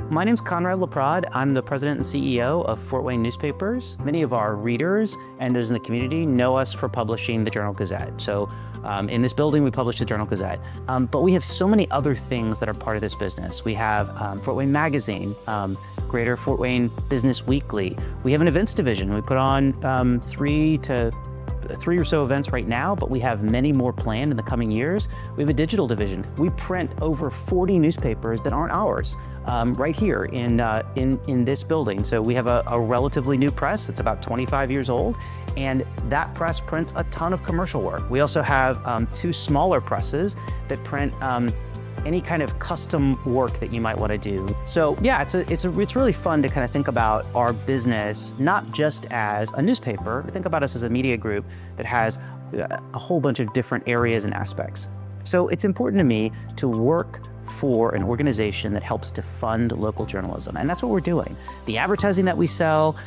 My name's Conrad LaPrade. I'm the president and CEO of Fort Wayne Newspapers. Many of our readers and those in the community know us for publishing the Journal-Gazette. So in this building, we publish the Journal-Gazette. But we have so many other things that are part of this business. We have Fort Wayne Magazine, Greater Fort Wayne Business Weekly. We have an events division. We put on three or so events right now, but we have many more planned in the coming years. We have a digital division. We print over 40 newspapers that aren't ours right here in this building. So we have a relatively new press. It's about 25 years old, and that press prints a ton of commercial work. We also have two smaller presses that print any kind of custom work that you might want to do. So yeah, it's really fun to kind of think about our business not just as a newspaper. Think about us as a media group that has a whole bunch of different areas and aspects. So it's important to me to work for an organization that helps to fund local journalism, and that's what we're doing. The advertising that we sell,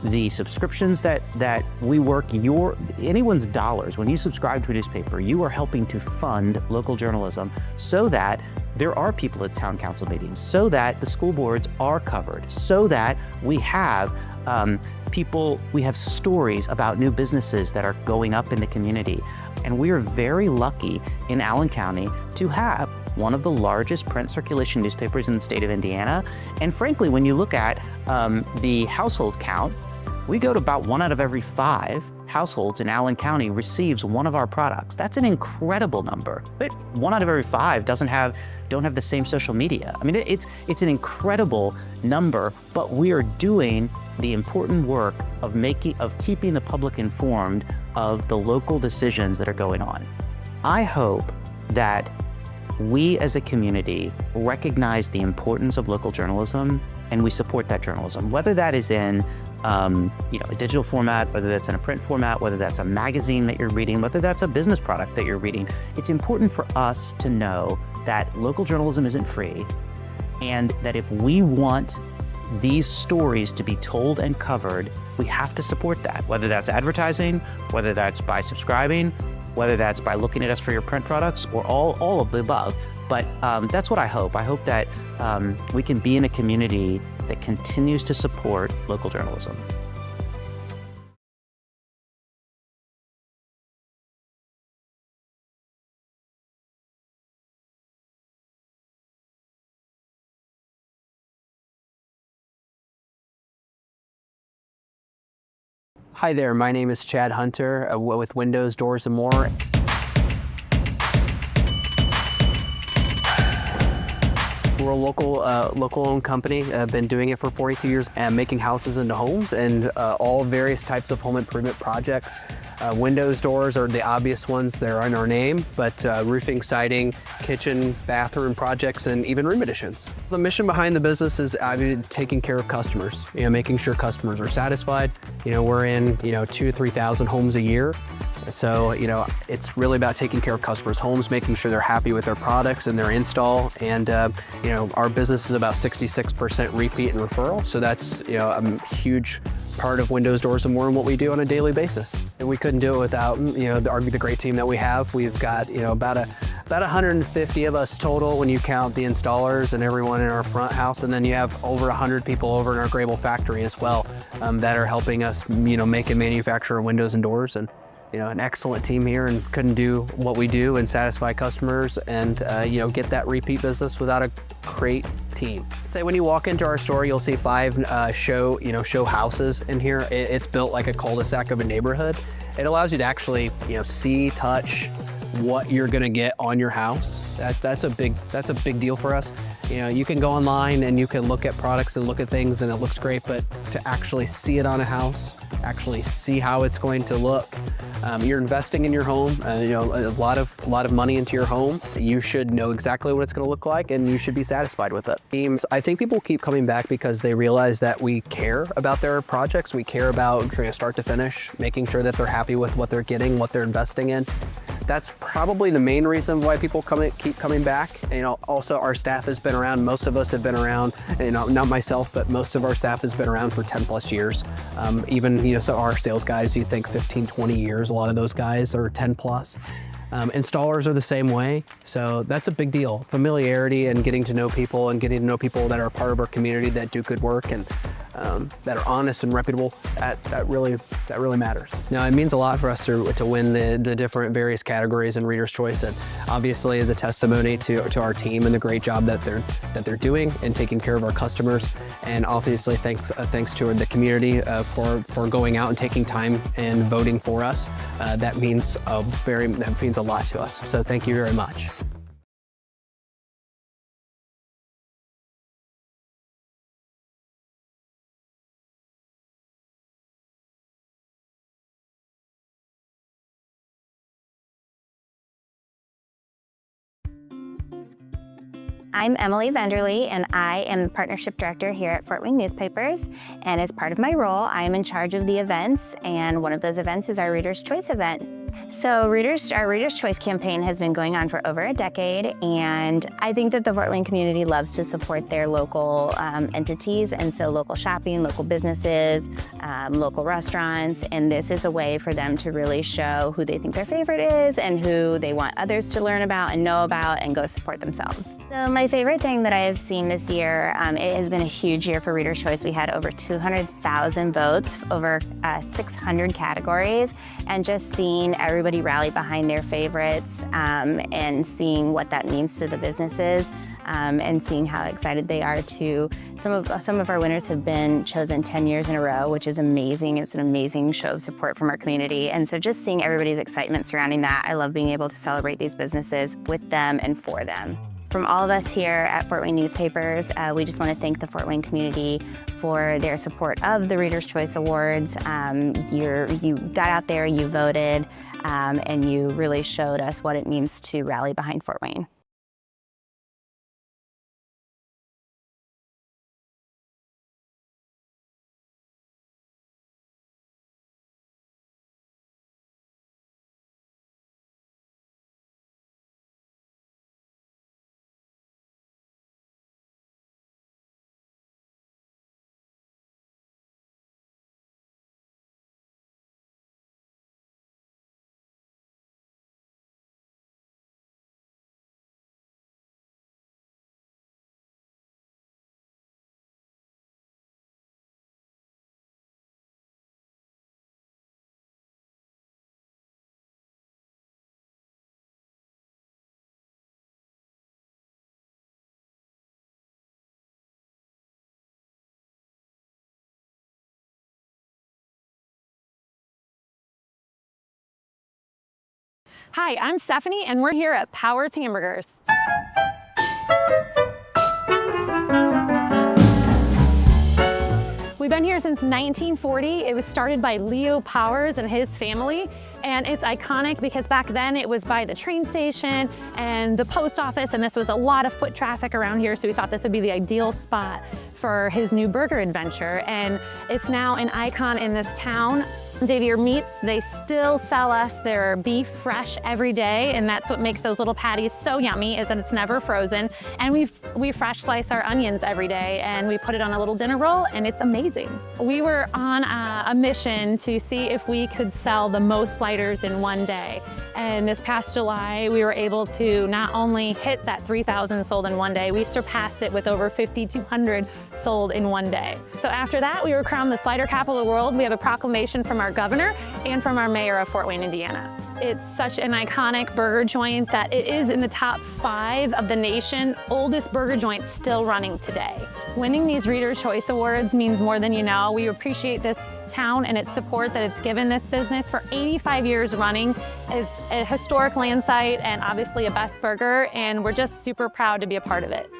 the subscriptions that we work, anyone's dollars. When you subscribe to a newspaper, you are helping to fund local journalism so that there are people at town council meetings, so that the school boards are covered, so that we have we have stories about new businesses that are going up in the community. And we are very lucky in Allen County to have one of the largest print circulation newspapers in the state of Indiana. And frankly, when you look at the household count, we go to about 1 out of every 5 households in Allen County receives one of our products. That's an incredible number. But 1 out of every 5 don't have the same social media. I mean, it's an incredible number, but we are doing the important work of keeping the public informed of the local decisions that are going on. I hope that we as a community recognize the importance of local journalism and we support that journalism, whether that is in a digital format, whether that's in a print format, whether that's a magazine that you're reading, whether that's a business product that you're reading. It's important for us to know that local journalism isn't free, and that if we want these stories to be told and covered, we have to support that, whether that's advertising, whether that's by subscribing, whether that's by looking at us for your print products, or all of the above. But that's what I hope. I hope that we can be in a community that continues to support local journalism. Hi there, my name is Chad Hunter with Windows, Doors, and More. We're a local-owned company. I've been doing it for 42 years and making houses into homes and all various types of home improvement projects. Windows, doors are the obvious ones that are in our name, but roofing, siding, kitchen, bathroom projects, and even room additions. The mission behind the business is taking care of customers, making sure customers are satisfied. We're in 2,000 to 3,000 homes a year. So, it's really about taking care of customers' homes, making sure they're happy with their products and their install. And, our business is about 66% repeat and referral. So that's, a huge part of Windows, Doors, and More and what we do on a daily basis. And we couldn't do it without, the great team that we have. We've got, about 150 of us total when you count the installers and everyone in our front house. And then you have over 100 people over in our Grable factory as well that are helping us, make and manufacture windows and doors. And an excellent team here, and couldn't do what we do and satisfy customers and get that repeat business without a great team. Say when you walk into our store, you'll see 5 show houses in here. It's built like a cul-de-sac of a neighborhood. It allows you to actually see, touch what you're gonna get on your house. That's a big deal for us. You can go online and you can look at products and look at things and it looks great, but to actually see it on a house, actually see how it's going to look. You're investing in your home, a lot of money into your home. You should know exactly what it's going to look like, and you should be satisfied with it. I think people keep coming back because they realize that we care about their projects. We care about start to finish, making sure that they're happy with what they're getting, what they're investing in. That's probably the main reason why people keep coming back. Also our staff has been around. Most of us have been around. Not myself, but most of our staff has been around for 10+ years. Even so our sales guys, you think 15, 20 years. A lot of those guys are 10+. Installers are the same way, so that's a big deal. Familiarity and getting to know people that are part of our community that do good work and that are honest and reputable, that really matters. Now, it means a lot for us to win the different various categories in Reader's Choice, and obviously is a testimony to our team and the great job that they're doing and taking care of our customers, and obviously thanks to the community for going out and taking time and voting for us. That means a lot to us. So thank you very much. I'm Emily Venderly, and I am the Partnership Director here at Fort Wayne Newspapers. And as part of my role, I am in charge of the events, and one of those events is our Reader's Choice event. So our Reader's Choice campaign has been going on for over a decade, and I think that the Fort Wayne community loves to support their local entities, and so local shopping, local businesses, local restaurants, and this is a way for them to really show who they think their favorite is and who they want others to learn about and know about and go support themselves. So my favorite thing that I have seen this year, it has been a huge year for Reader's Choice. We had over 200,000 votes, over 600 categories, and just seeing everybody rally behind their favorites and seeing what that means to the businesses and seeing how excited they are to. Some of our winners have been chosen 10 years in a row, which is amazing. It's an amazing show of support from our community. And so just seeing everybody's excitement surrounding that, I love being able to celebrate these businesses with them and for them. From all of us here at Fort Wayne Newspapers, we just want to thank the Fort Wayne community for their support of the Reader's Choice Awards. You got out there, you voted, and you really showed us what it means to rally behind Fort Wayne. Hi, I'm Stephanie, and we're here at Powers Hamburgers. We've been here since 1940. It was started by Leo Powers and his family, and it's iconic because back then it was by the train station and the post office, and this was a lot of foot traffic around here, so we thought this would be the ideal spot for his new burger adventure, and it's now an icon in this town. Davier Meats, they still sell us their beef fresh every day, and that's what makes those little patties so yummy, is that it's never frozen. And we fresh slice our onions every day, and we put it on a little dinner roll, and it's amazing. We were on a mission to see if we could sell the most sliders in one day. And this past July, we were able to not only hit that 3,000 sold in one day, we surpassed it with over 5,200 sold in one day. So after that, we were crowned the slider capital of the world. We have a proclamation from our governor and from our mayor of Fort Wayne, Indiana. It's such an iconic burger joint that it is in the top 5 of the nation oldest burger joints still running today. Winning these Reader's Choice Awards means more than you know. We appreciate this town and its support that it's given this business for 85 years running. It's a historic land site and obviously a best burger, and we're just super proud to be a part of it.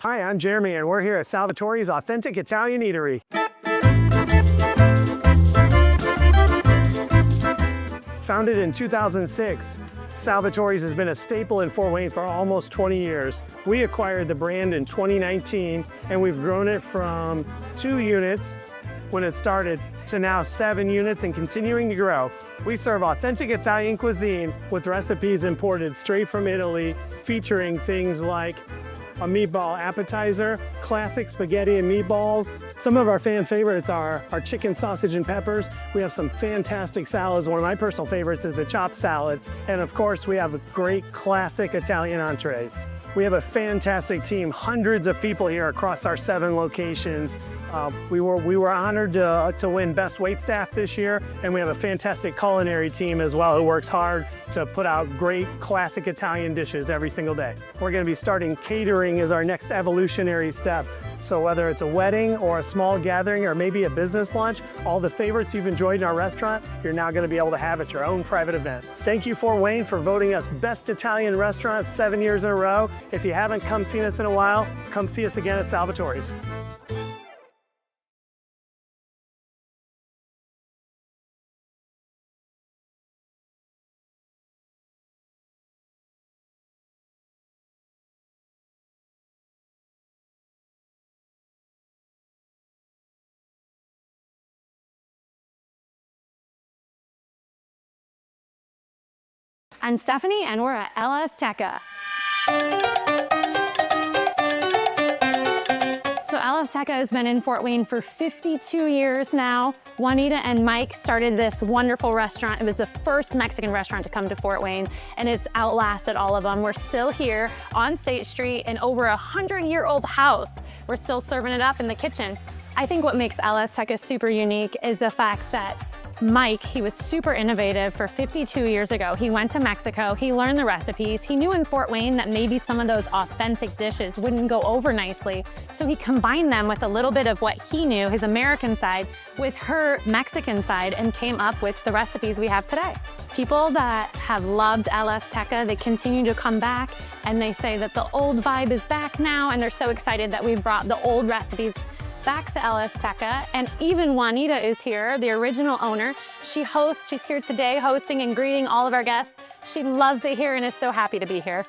Hi, I'm Jeremy, and we're here at Salvatore's Authentic Italian Eatery. Founded in 2006, Salvatore's has been a staple in Fort Wayne for almost 20 years. We acquired the brand in 2019, and we've grown it from 2 units when it started to now 7 units and continuing to grow. We serve authentic Italian cuisine with recipes imported straight from Italy, featuring things like a meatball appetizer, classic spaghetti and meatballs. Some of our fan favorites are our chicken sausage and peppers. We have some fantastic salads. One of my personal favorites is the chopped salad. And of course, we have great classic Italian entrees. We have a fantastic team, hundreds of people here across our 7 locations. We were honored to win Best Waitstaff this year, and we have a fantastic culinary team as well who works hard to put out great classic Italian dishes every single day. We're going to be starting catering as our next evolutionary step. So whether it's a wedding or a small gathering or maybe a business lunch, all the favorites you've enjoyed in our restaurant, you're now going to be able to have at your own private event. Thank you, Fort Wayne, for voting us Best Italian Restaurant 7 years in a row. If you haven't come seen us in a while, come see us again at Salvatore's. I'm Stephanie, and we're at La Azteca. So La Azteca has been in Fort Wayne for 52 years now. Juanita and Mike started this wonderful restaurant. It was the first Mexican restaurant to come to Fort Wayne, and it's outlasted all of them. We're still here on State Street in over a 100-year-old house. We're still serving it up in the kitchen. I think what makes La Azteca super unique is the fact that Mike, he was super innovative for 52 years ago. He went to Mexico, he learned the recipes. He knew in Fort Wayne that maybe some of those authentic dishes wouldn't go over nicely. So he combined them with a little bit of what he knew, his American side, with her Mexican side, and came up with the recipes we have today. People that have loved La Azteca, they continue to come back, and they say that the old vibe is back now, and they're so excited that we've brought the old recipes back to La Azteca. And even Juanita is here, the original owner. She hosts, she's here today hosting and greeting all of our guests. She loves it here and is so happy to be here.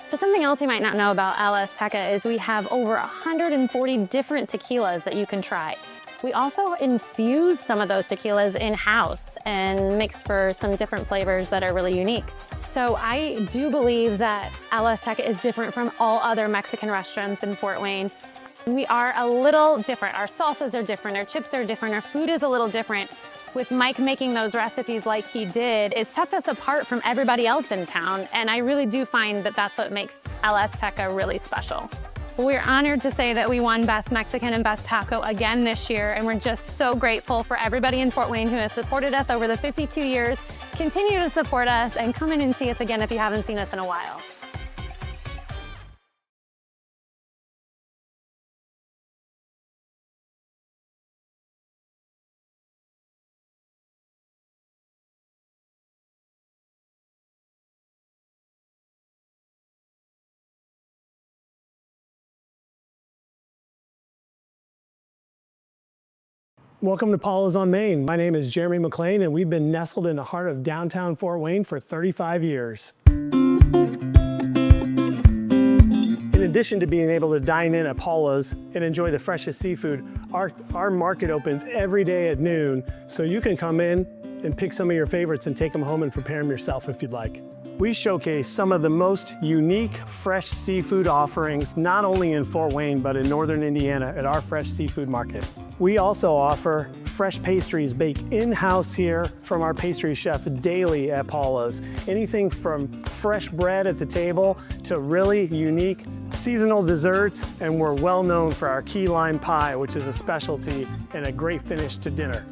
So something else you might not know about La Azteca is we have over 140 different tequilas that you can try. We also infuse some of those tequilas in-house and mix for some different flavors that are really unique. So I do believe that La Azteca is different from all other Mexican restaurants in Fort Wayne. We are a little different. Our salsas are different, our chips are different, our food is a little different. With Mike making those recipes like he did, it sets us apart from everybody else in town, and I really do find that that's what makes La Azteca really special. We're honored to say that we won Best Mexican and Best Taco again this year, and we're just so grateful for everybody in Fort Wayne who has supported us over the 52 years. Continue to support us and come in and see us again if you haven't seen us in a while. Welcome to Paula's on Main. My name is Jeremy McLean, and we've been nestled in the heart of downtown Fort Wayne for 35 years. In addition to being able to dine in at Paula's and enjoy the freshest seafood, our market opens every day at noon, so you can come in and pick some of your favorites and take them home and prepare them yourself if you'd like. We showcase some of the most unique fresh seafood offerings, not only in Fort Wayne, but in northern Indiana at our fresh seafood market. We also offer fresh pastries baked in-house here from our pastry chef daily at Paula's. Anything from fresh bread at the table to really unique seasonal desserts, and we're well known for our key lime pie, which is a specialty and a great finish to dinner.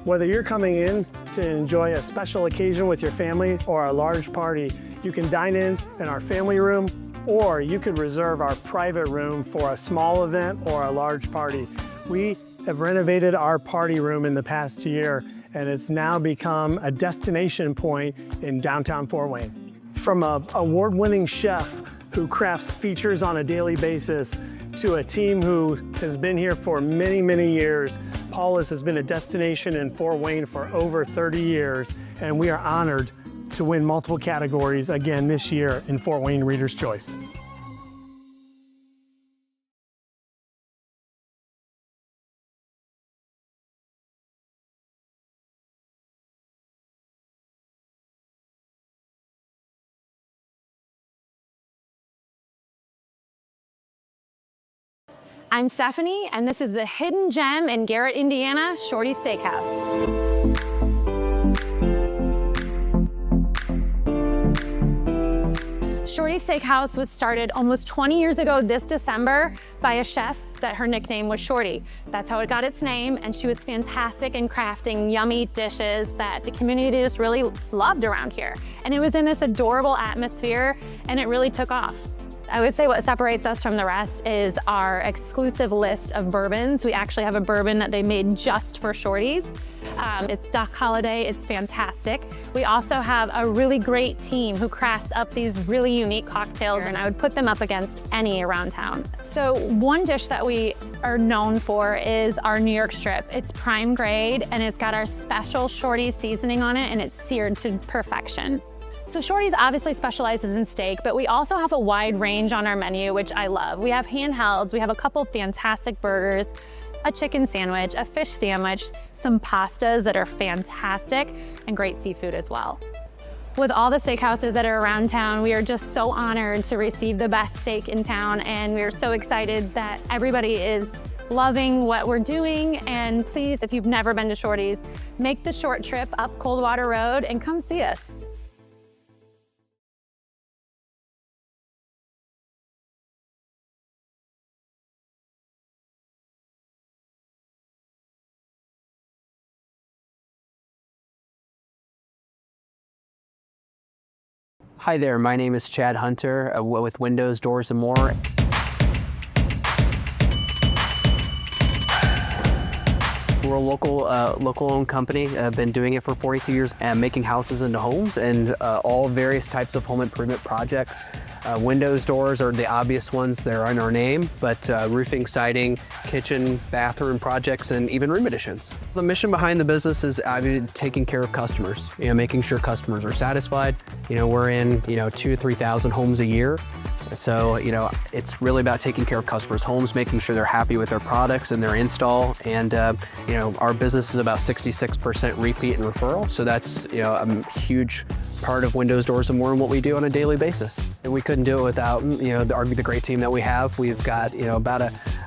Whether you're coming in to enjoy a special occasion with your family or a large party, you can dine in our family room, or you could reserve our private room for a small event or a large party. We have renovated our party room in the past year, and it's now become a destination point in downtown Fort Wayne. From an award-winning chef who crafts features on a daily basis to a team who has been here for many, many years, Paula's has been a destination in Fort Wayne for over 30 years, and we are honored to win multiple categories again this year in Fort Wayne Reader's Choice. I'm Stephanie, and this is the hidden gem in Garrett, Indiana, Shorty's Steakhouse. Shorty's Steakhouse was started almost 20 years ago this December by a chef that her nickname was Shorty. That's how it got its name, and she was fantastic in crafting yummy dishes that the community just really loved around here. And it was in this adorable atmosphere, and it really took off. I would say what separates us from the rest is our exclusive list of bourbons. We actually have a bourbon that they made just for Shorty's. It's Doc Holliday, it's fantastic. We also have a really great team who crafts up these really unique cocktails, and I would put them up against any around town. So one dish that we are known for is our New York strip. It's prime grade, and it's got our special Shorty's seasoning on it, and it's seared to perfection. So Shorty's obviously specializes in steak, but we also have a wide range on our menu, which I love. We have handhelds, we have a couple fantastic burgers, a chicken sandwich, a fish sandwich, some pastas that are fantastic, and great seafood as well. With all the steakhouses that are around town, we are just so honored to receive the best steak in town, and we are so excited that everybody is loving what we're doing. And please, if you've never been to Shorty's, make the short trip up Coldwater Road and come see us. Hi there, my name is Chad Hunter with Windows, Doors, and More. We're a local-owned company. I've been doing it for 42 years and making houses into homes and all various types of home improvement projects. Windows, doors are the obvious ones that are in our name, but roofing, siding, kitchen, bathroom projects, and even room additions. The mission behind the business is taking care of customers, making sure customers are satisfied. We're in 2,000 to 3,000 homes a year. So, it's really about taking care of customers' homes, making sure they're happy with their products and their install. And, our business is about 66% repeat and referral. So that's, a huge part of Windows, Doors, and More and what we do on a daily basis. And we couldn't do it without, the great team that we have. We've got, about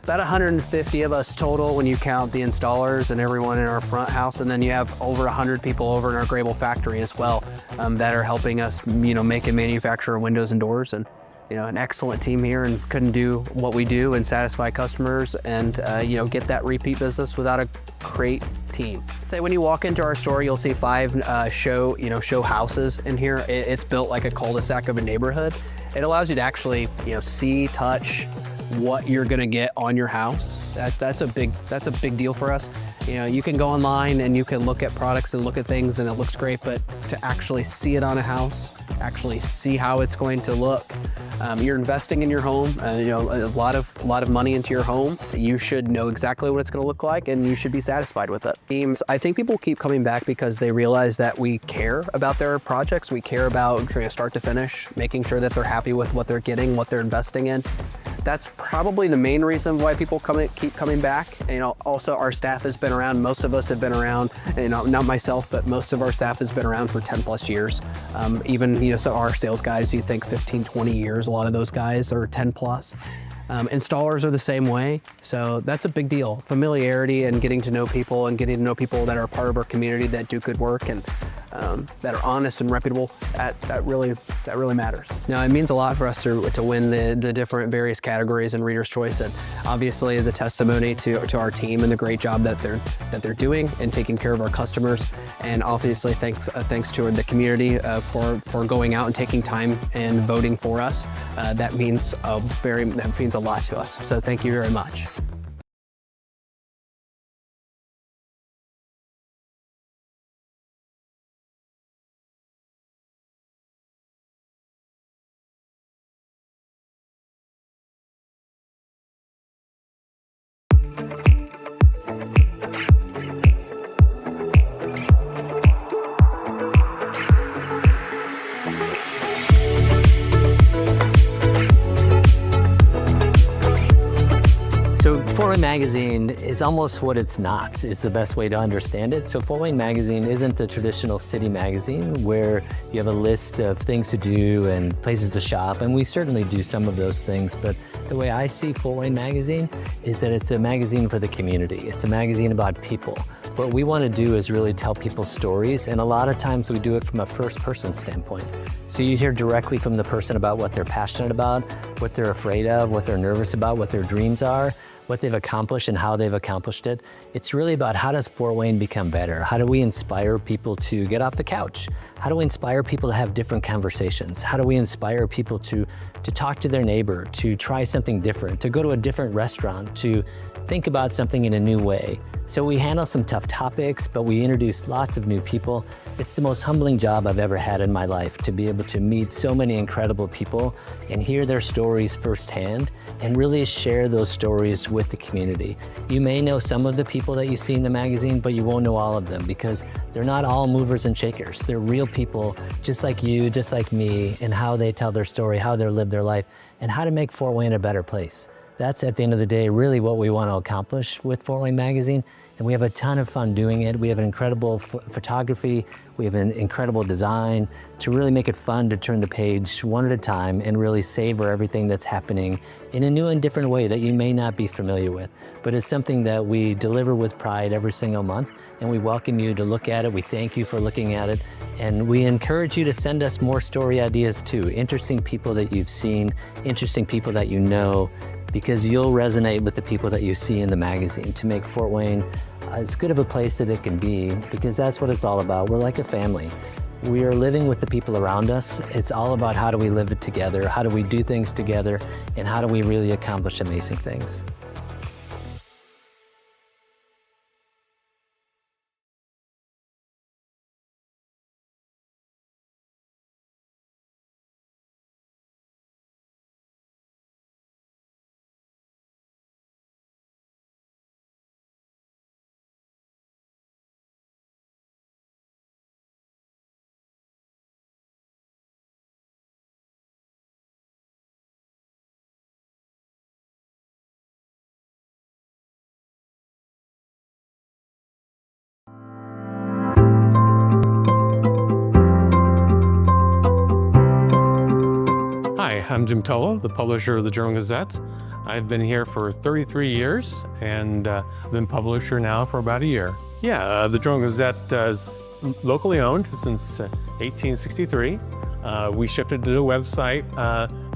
150 of us total when you count the installers and everyone in our front house. And then you have over 100 people over in our Grable factory as well that are helping us, make and manufacture windows and doors. And an excellent team here, and couldn't do what we do and satisfy customers and get that repeat business without a great team. Say when you walk into our store, you'll see 5 show houses in here. It's built like a cul-de-sac of a neighborhood. It allows you to actually see, touch what you're gonna get on your house. That's a big deal for us. You can go online and you can look at products and look at things and it looks great, but to actually see it on a house, actually see how it's going to look. You're investing in your home, a lot of money into your home. You should know exactly what it's going to look like, and you should be satisfied with it. I think people keep coming back because they realize that we care about their projects. We care about start to finish, making sure that they're happy with what they're getting, what they're investing in. That's probably the main reason why people keep coming back. Also our staff has been around. Most of us have been around. Not myself, but most of our staff has been around for 10 plus years. Even so our sales guys, you think 15, 20 years. A lot of those guys are 10 plus. Installers are the same way. So that's a big deal. Familiarity and getting to know people and getting to know people that are part of our community that do good work and that are honest and reputable, that really matters. Now, it means a lot for us to win the different various categories in Reader's Choice, and obviously is a testimony to our team and the great job that they're doing and taking care of our customers. And obviously, thanks to the community for going out and taking time and voting for us. That means a lot to us. So thank you very much. So Wayne Magazine is almost what it's not. It's the best way to understand it. So Fort Wayne Magazine isn't the traditional city magazine where you have a list of things to do and places to shop, and we certainly do some of those things, but the way I see Fort Wayne Magazine is that it's a magazine for the community. It's a magazine about people. What we want to do is really tell people stories, and a lot of times we do it from a first-person standpoint. So you hear directly from the person about what they're passionate about, what they're afraid of, what they're nervous about, what their dreams are, what they've accomplished and how they've accomplished it. It's really about how does Fort Wayne become better? How do we inspire people to get off the couch? How do we inspire people to have different conversations? How do we inspire people to talk to their neighbor, to try something different, to go to a different restaurant, to think about something in a new way? So we handle some tough topics, but we introduce lots of new people. It's the most humbling job I've ever had in my life, to be able to meet so many incredible people and hear their stories firsthand and really share those stories with the community. You may know some of the people that you see in the magazine, but you won't know all of them because they're not all movers and shakers. They're real people just like you, just like me, and how they tell their story, how they live their life, and how to make Fort Wayne a better place. That's, at the end of the day, really what we want to accomplish with Fort Wayne Magazine, and we have a ton of fun doing it. We have an incredible photography, we have an incredible design to really make it fun to turn the page one at a time and really savor everything that's happening in a new and different way that you may not be familiar with. But it's something that we deliver with pride every single month, and we welcome you to look at it. We thank you for looking at it, and we encourage you to send us more story ideas too. Interesting people that you've seen, interesting people that you know, because you'll resonate with the people that you see in the magazine to make Fort Wayne as good of a place that it can be, because that's what it's all about. We're like a family. We are living with the people around us. It's all about how do we live it together, how do we do things together, and how do we really accomplish amazing things. Hi, I'm Jim Tolo, the publisher of the Journal-Gazette. I've been here for 33 years and I've been publisher now for about a year. Yeah, the Journal-Gazette is locally owned since 1863. We shifted to the website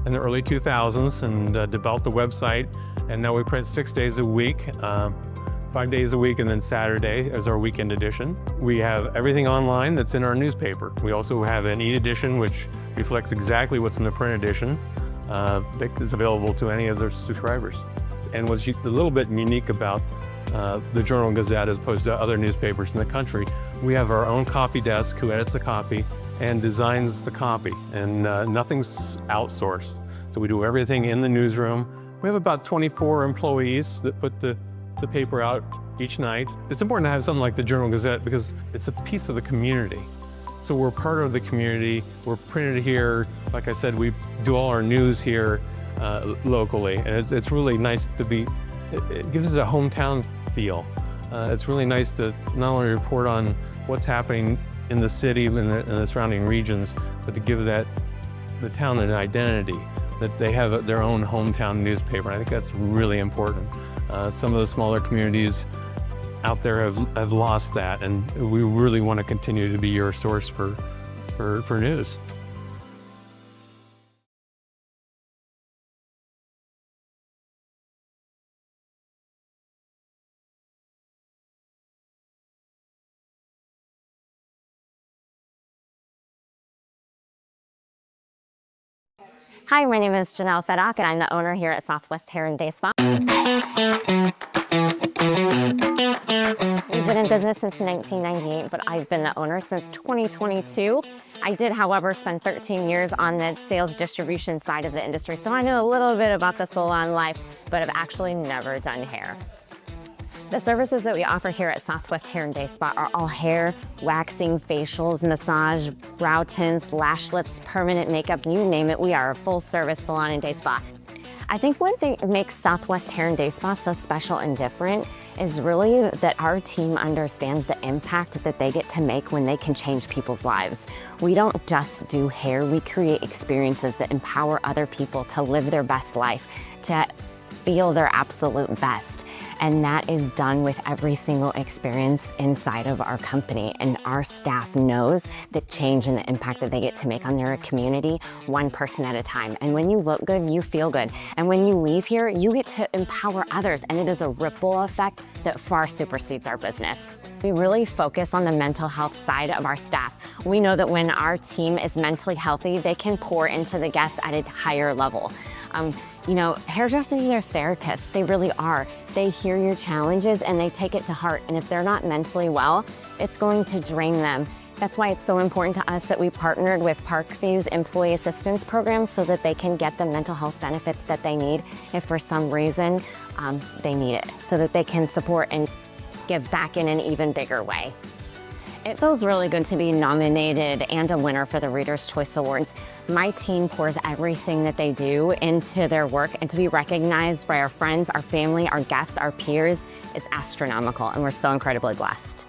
in the early 2000s and developed the website, and now we print 6 days a week, 5 days a week, and then Saturday is our weekend edition. We have everything online that's in our newspaper. We also have an e-edition which reflects exactly what's in the print edition that is available to any of their subscribers. And what's a little bit unique about the Journal-Gazette as opposed to other newspapers in the country, we have our own copy desk who edits the copy and designs the copy, and nothing's outsourced. So we do everything in the newsroom. We have about 24 employees that put the paper out each night. It's important to have something like the Journal-Gazette because it's a piece of the community. So we're part of the community. We're printed here. Like I said, we do all our news here locally, and it's really nice to be, it gives us a hometown feel. It's really nice to not only report on what's happening in the city and the surrounding regions, but to give the town an identity, that they have their own hometown newspaper. I think that's really important. Some of the smaller communities out there have lost that, and we really want to continue to be your source for news. Hi, my name is Janelle Fedock, and I'm the owner here at Southwest Hair and Day Spa. We've been in business since 1998, but I've been the owner since 2022. I did, however, spend 13 years on the sales distribution side of the industry, so I know a little bit about the salon life, but I've actually never done hair. The services that we offer here at Southwest Hair and Day Spa are all hair, waxing, facials, massage, brow tints, lash lifts, permanent makeup, you name it. We are a full service salon and day spa. I think one thing that makes Southwest Hair and Day Spa so special and different is really that our team understands the impact that they get to make when they can change people's lives. We don't just do hair, we create experiences that empower other people to live their best life, to feel their absolute best. And that is done with every single experience inside of our company. And our staff knows the change and the impact that they get to make on their community, one person at a time. And when you look good, you feel good. And when you leave here, you get to empower others. And it is a ripple effect that far supersedes our business. We really focus on the mental health side of our staff. We know that when our team is mentally healthy, they can pour into the guests at a higher level. You know, hairdressers are therapists, they really are. They hear your challenges and they take it to heart. And if they're not mentally well, it's going to drain them. That's why it's so important to us that we partnered with Parkview's Employee Assistance Program so that they can get the mental health benefits that they need if for some reason they need it, so that they can support and give back in an even bigger way. It feels really good to be nominated and a winner for the Reader's Choice Awards. My team pours everything that they do into their work, and to be recognized by our friends, our family, our guests, our peers is astronomical, and we're so incredibly blessed.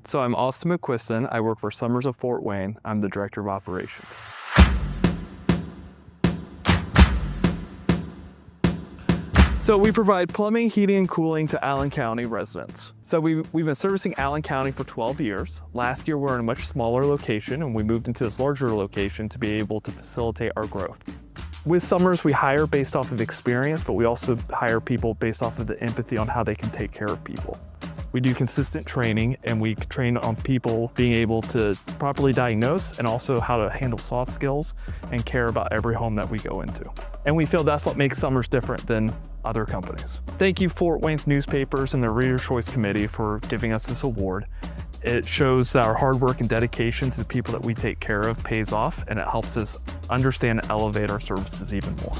So I'm Austin McQuiston. I work for Summers of Fort Wayne. I'm the Director of Operations. So we provide plumbing, heating, and cooling to Allen County residents. So we've been servicing Allen County for 12 years. Last year we were in a much smaller location and we moved into this larger location to be able to facilitate our growth. With Summers, we hire based off of experience, but we also hire people based off of the empathy on how they can take care of people. We do consistent training, and we train on people being able to properly diagnose and also how to handle soft skills and care about every home that we go into. And we feel that's what makes Summers different than other companies. Thank you Fort Wayne's newspapers and the Reader's Choice Committee for giving us this award. It shows that our hard work and dedication to the people that we take care of pays off, and it helps us understand and elevate our services even more.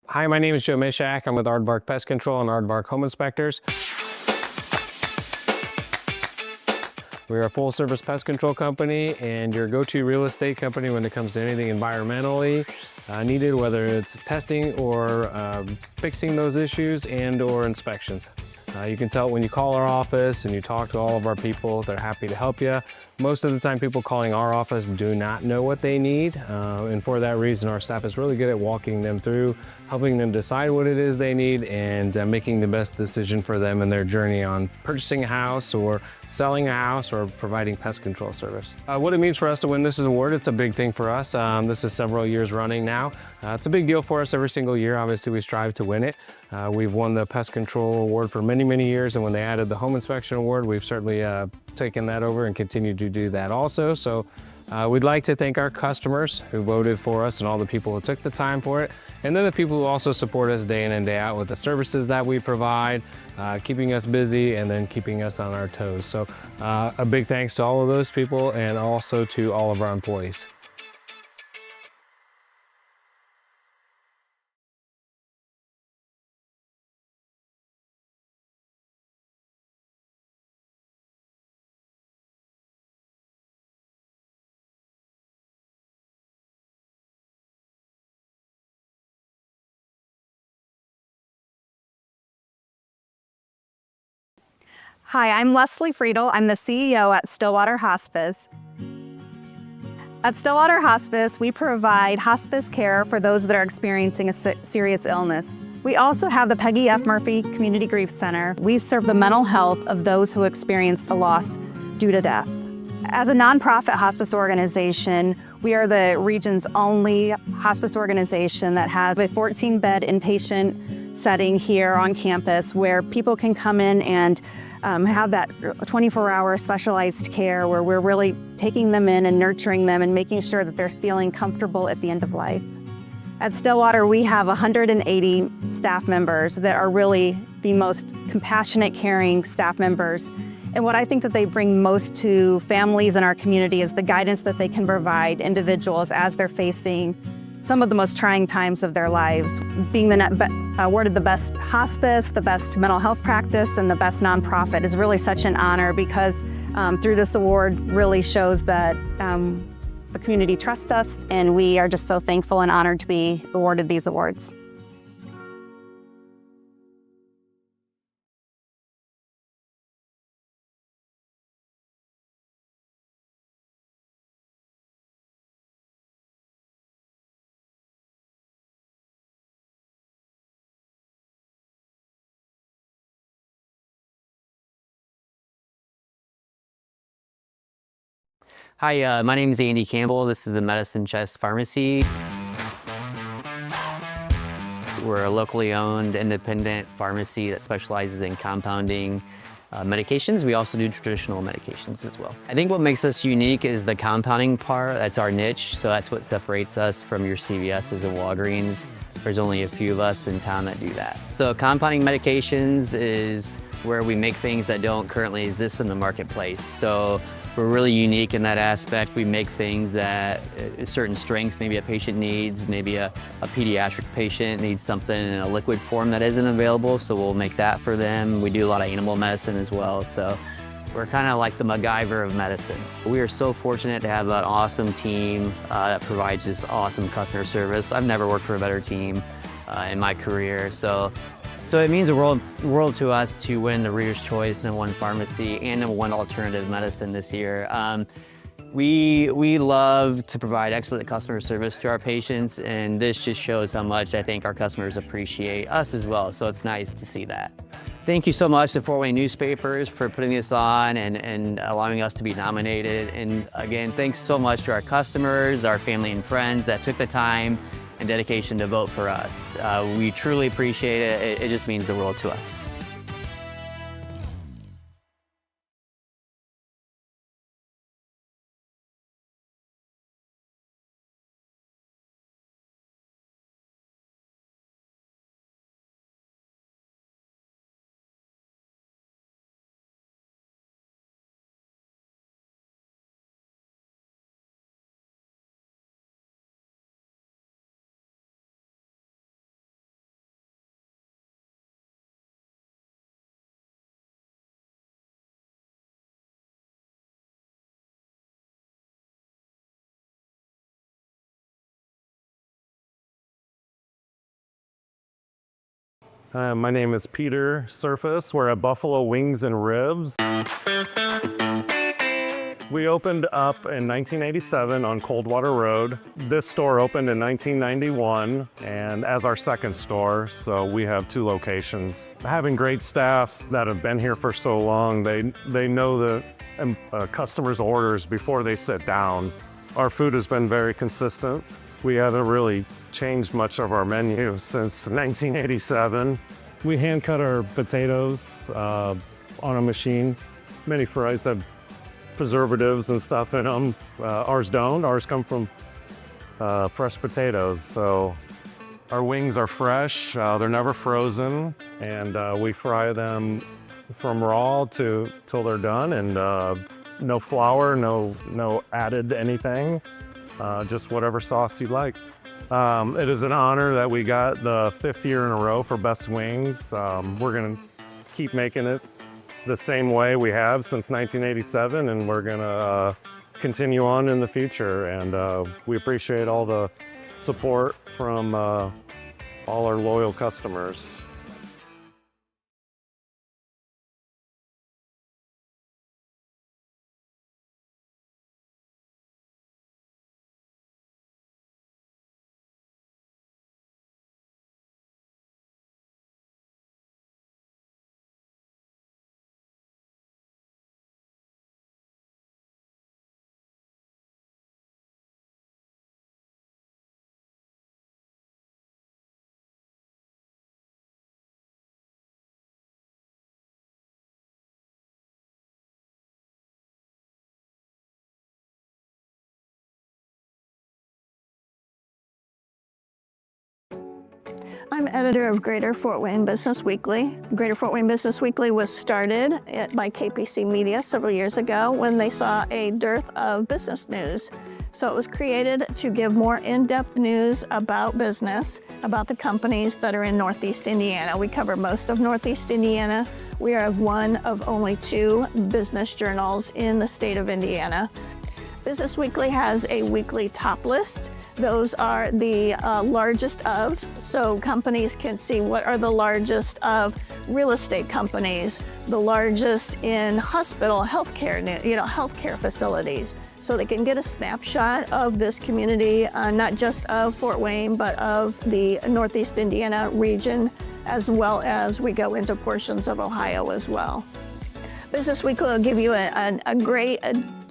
Hi, my name is Joe Mishak. I'm with Aardvark Pest Control and Aardvark Home Inspectors. We're a full-service pest control company and your go-to real estate company when it comes to anything environmentally needed, whether it's testing or fixing those issues and or inspections. You can tell when you call our office and you talk to all of our people, they're happy to help you. Most of the time, people calling our office do not know what they need, and for that reason, our staff is really good at walking them through, helping them decide what it is they need, and making the best decision for them in their journey on purchasing a house or selling a house or providing pest control service. What it means for us to win this award, it's a big thing for us. This is several years running now. It's a big deal for us every single year. Obviously, we strive to win it. We've won the Pest Control Award for many, many years, and when they added the Home Inspection Award, we've certainly taken that over and continue to do that also. So we'd like to thank our customers who voted for us and all the people who took the time for it, and then the people who also support us day in and day out with the services that we provide, keeping us busy and then keeping us on our toes. So a big thanks to all of those people and also to all of our employees. Hi, I'm Leslie Friedel. I'm the CEO at Stillwater Hospice. At Stillwater Hospice, we provide hospice care for those that are experiencing a serious illness. We also have the Peggy F. Murphy Community Grief Center. We serve the mental health of those who experience the loss due to death. As a nonprofit hospice organization, we are the region's only hospice organization that has a 14-bed inpatient setting here on campus where people can come in and have that 24-hour specialized care where we're really taking them in and nurturing them and making sure that they're feeling comfortable at the end of life. At Stillwater, we have 180 staff members that are really the most compassionate, caring staff members. And what I think that they bring most to families in our community is the guidance that they can provide individuals as they're facing some of the most trying times of their lives. Being awarded the best hospice, the best mental health practice, and the best nonprofit is really such an honor because through this award really shows that the community trusts us, and we are just so thankful and honored to be awarded these awards. Hi, my name is Andy Campbell. This is the Medicine Chest Pharmacy. We're a locally owned independent pharmacy that specializes in compounding medications. We also do traditional medications as well. I think what makes us unique is the compounding part. That's our niche, so that's what separates us from your CVS's and Walgreens. There's only a few of us in town that do that. So compounding medications is where we make things that don't currently exist in the marketplace. So we're really unique in that aspect. We make things that certain strengths maybe a patient needs, maybe a pediatric patient needs something in a liquid form that isn't available, so we'll make that for them. We do a lot of animal medicine as well, so we're kind of like the MacGyver of medicine. We are so fortunate to have an awesome team that provides this awesome customer service. I've never worked for a better team in my career, so it means the world to us to win the Reader's Choice #1 Pharmacy and #1 Alternative Medicine this year. We love to provide excellent customer service to our patients, and this just shows how much I think our customers appreciate us as well, so it's nice to see that. Thank you so much to Fort Wayne Newspapers for putting this on and allowing us to be nominated. And again, thanks so much to our customers, our family and friends that took the time and dedication to vote for us. We truly appreciate it. It just means the world to us. My name is Peter Surface. We're at Buffalo Wings and Ribs. We opened up in 1987 on Coldwater Road. This store opened in 1991 and as our second store, so we have 2 locations. Having great staff that have been here for so long, they know the customers' orders before they sit down. Our food has been very consistent. We haven't really changed much of our menu since 1987. We hand cut our potatoes on a machine. Many fries have preservatives and stuff in them. Ours don't. Ours come from fresh potatoes. So our wings are fresh. They're never frozen, and we fry them from raw till they're done, and no flour, no added anything. Just whatever sauce you like. It is an honor that we got the 5th year in a row for Best Wings. We're gonna keep making it the same way we have since 1987, and we're gonna continue on in the future. And we appreciate all the support from all our loyal customers. I'm editor of Greater Fort Wayne Business Weekly. Greater Fort Wayne Business Weekly was started by KPC Media several years ago when they saw a dearth of business news. So it was created to give more in-depth news about business, about the companies that are in Northeast Indiana. We cover most of Northeast Indiana. We are one of only 2 business journals in the state of Indiana. Business Weekly has a weekly top list. Those are the largest of, so companies can see what are the largest of real estate companies, the largest in hospital healthcare, healthcare facilities. So they can get a snapshot of this community, not just of Fort Wayne, but of the Northeast Indiana region, as well as we go into portions of Ohio as well. Business Weekly will give you a great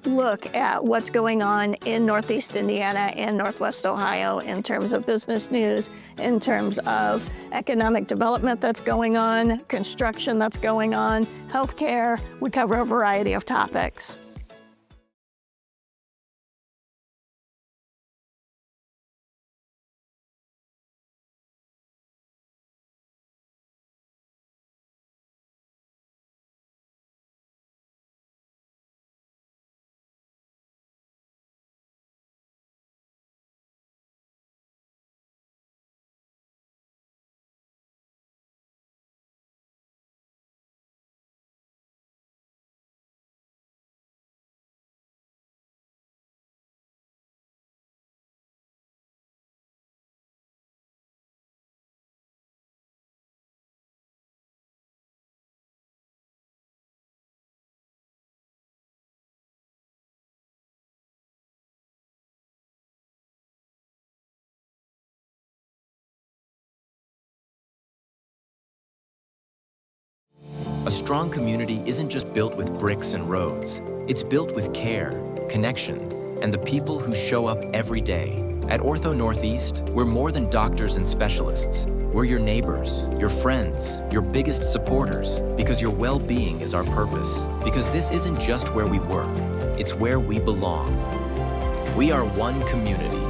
look at what's going on in Northeast Indiana and Northwest Ohio in terms of business news, in terms of economic development that's going on, construction that's going on, healthcare. We cover a variety of topics. A strong community isn't just built with bricks and roads. It's built with care, connection, and the people who show up every day. At Ortho Northeast, we're more than doctors and specialists. We're your neighbors, your friends, your biggest supporters, because your well-being is our purpose. Because this isn't just where we work, it's where we belong. We are one community,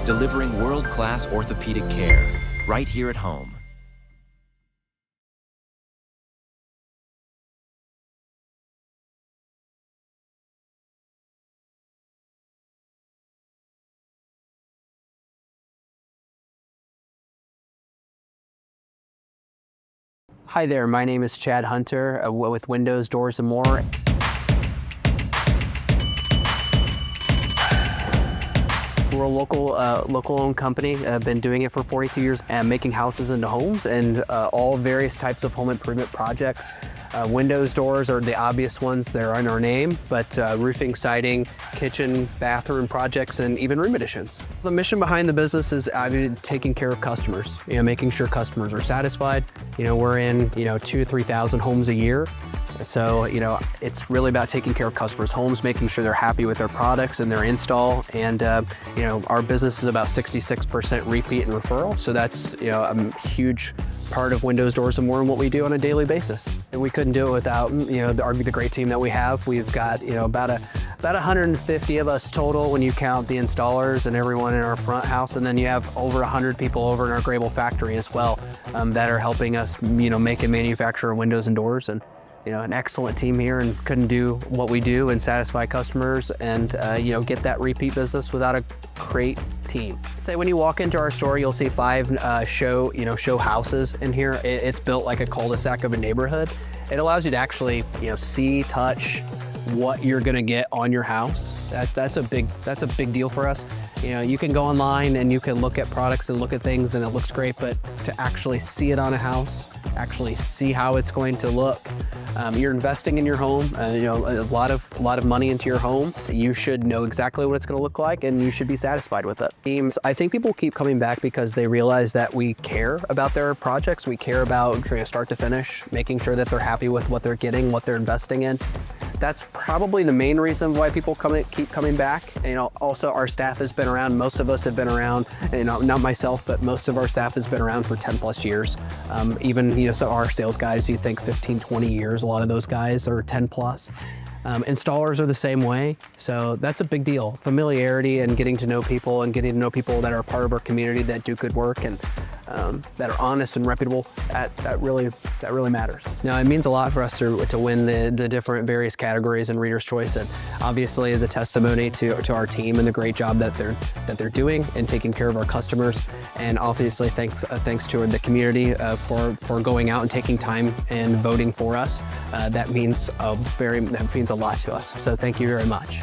delivering world-class orthopedic care right here at home. Hi there, my name is Chad Hunter with Windows, Doors, and More. We're a local-owned company. I've been doing it for 42 years and making houses into homes and all various types of home improvement projects. Windows, doors are the obvious ones. They're in our name, but roofing, siding, kitchen, bathroom projects, and even room additions. The mission behind the business is taking care of customers, making sure customers are satisfied. We're in, 2,000 to 3,000 homes a year. So, it's really about taking care of customers' homes, making sure they're happy with their products and their install. And, our business is about 66% repeat and referral. So that's, a huge part of Windows, Doors, and More and what we do on a daily basis. And we couldn't do it without, the great team that we have. We've got, about 150 of us total when you count the installers and everyone in our front house. And then you have over 100 people over in our Grable factory as well that are helping us, make and manufacture windows and doors. And an excellent team here, and couldn't do what we do and satisfy customers and get that repeat business without a great team. Say when you walk into our store, you'll see 5 show houses in here. It's built like a cul-de-sac of a neighborhood. It allows you to actually see, touch what you're gonna get on your house. That's a big deal for us. You can go online and you can look at products and look at things and it looks great, but to actually see it on a house, actually see how it's going to look. You're investing in your home, a lot of money into your home. You should know exactly what it's going to look like, and you should be satisfied with it. I think people keep coming back because they realize that we care about their projects. We care about start to finish, making sure that they're happy with what they're getting, what they're investing in. That's probably the main reason why people keep coming back. Also our staff has been around. Most of us have been around. Not myself, but most of our staff has been around for 10 plus years. Even some of our sales guys, you think 15, 20 years. A lot of those guys are 10 plus. Installers are the same way, so that's a big deal. Familiarity and getting to know people and getting to know people that are part of our community that do good work and that are honest and reputable, that really matters. Now, it means a lot for us to win the different various categories in Reader's Choice, and obviously is a testimony to our team and the great job that they're doing in taking care of our customers, and obviously thanks to the community for going out and taking time and voting for us. That means a lot to us. So thank you very much.